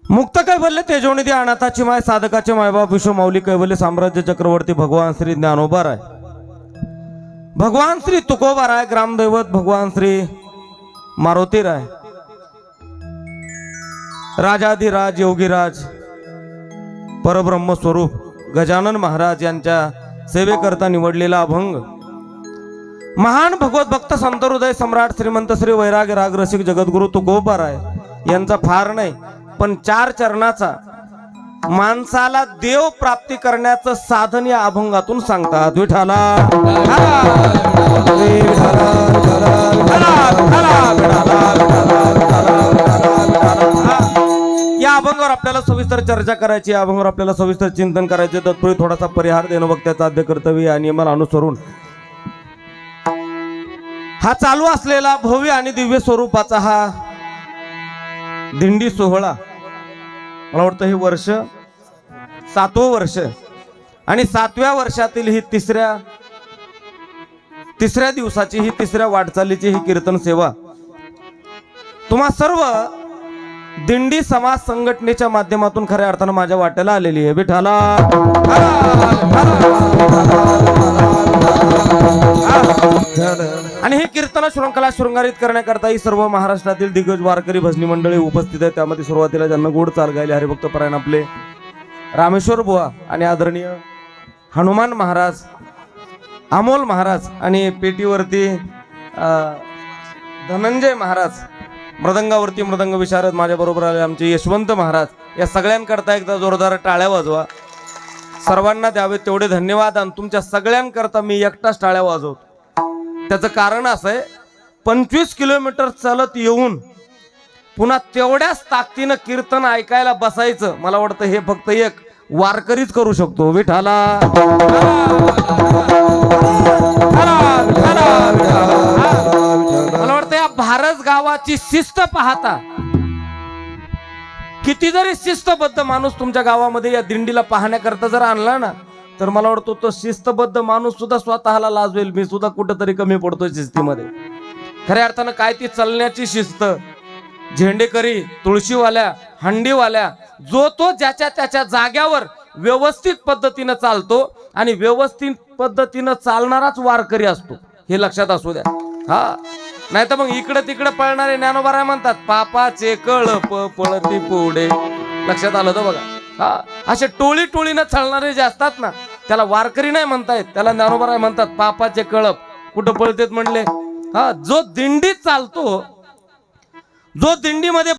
मुक्त कैवल्य तेजोनिधी अनाथाची माय साधकाचे मायबाप विश्व माऊली कैवल्य साम्राज्य चक्रवर्ती भगवान श्री ज्ञानोबा राय, भगवान श्री तुकोबा राय, ग्रामदैवत भगवान श्री मारुती राय, राजाधिराज योगीराज परब्रह्म स्वरूप गजानन महाराज यांच्या सेवेकरता निवडलेला अभंग महान भगवत भक्त संत हृदय सम्राट श्रीमंत श्री वैराग्य राग रसिक जगद्गुरु तुकोबा राय यांचा फार नाही पण 4 चरणाचा माणसाला देव प्राप्ती करण्याचं साधन या अभंगातून सांगतात. विठाला या अभंगावर आपल्याला सविस्तर चर्चा करायची, या अभंगावर आपल्याला सविस्तर चिंतन करायचे. तत्पूर्वी थोडासा परिहार देणं वक्त्याचं आद्य कर्तव्य या नियमाला अनुसरून हा चालू असलेला भव्य आणि दिव्य स्वरूपाचा हा दिंडी सोहळा, मला वाटतं हे वर्ष 7वं वर्ष आणि 7व्या वर्षातील ही तिसऱ्या दिवसाची ही तिसऱ्या वाटचालीची ही कीर्तन सेवा तुम्हा सर्व दिंडी समाज संघटनेच्या माध्यमातून खऱ्या अर्थानं माझ्या वाट्याला आलेली आहे. विठाला आणि हे कीर्तन शृंखला शृंगारित करण्याकरता ही सर्व महाराष्ट्रातील दिग्गज वारकरी भजनी मंडळी उपस्थित आहे. त्यामध्ये सुरुवातीला ज्यांना गोड चाल गायले हरिभक्त परायण आपले रामेश्वर बुवा आणि आदरणीय हनुमान महाराज, अमोल महाराज आणि पेटीवरती धनंजय महाराज, मृदंगावरती मृदंग विशारद माझ्या बरोबर आले आमचे यशवंत महाराज. या सगळ्यांकरता एकदा जोरदार टाळ्या वाजवा. सर्वांना द्यावे तेवढे धन्यवाद. आणि तुमच्या सगळ्यांकरता मी एकटाच टाळ्या वाजवतो. त्याचं कारण असं आहे, 25 किलोमीटर चालत येऊन पुन्हा तेवढ्याच ताकदीनं कीर्तन ऐकायला बसायचं, मला वाटतं हे फक्त एक वारकरीच करू शकतो. विठाला मला वाटतं या भारत गावाची शिस्त पाहता, किती जरी शिस्तबद्ध माणूस तुमच्या गावामध्ये या दिंडीला पाहण्याकरता जर आणला ना, तर मला वाटतं तो शिस्तबद्ध माणूस सुद्धा स्वतःला लाजवेल, मी सुद्धा कुठंतरी कमी पडतोय शिस्तीमध्ये. खऱ्या अर्थानं काय ती चालण्याची शिस्त, झेंडेकरी, तुळशीवाल्या, हंडीवाल्या, जो तो ज्याच्या त्याच्या जाग्यावर व्यवस्थित पद्धतीनं चालतो आणि व्यवस्थित पद्धतीनं चालणाराच वारकरी असतो, हे लक्षात असू द्या. हा, नाही तर मग इकडे तिकडे पळणारे ज्ञानोबा राय म्हणतात पापाचे कळप पळती पुढे. लक्षात आलं तर बघा. हा, असे टोळी टोळीनं चालणारे जे असतात ना, त्याला वारकरी नाही म्हणतायत, त्याला ज्ञानोबा राय म्हणतात पापाचे कळप कुठं पळतेत म्हणले. हा, जो दिंडीत चालतो, जो दिंडीमध्ये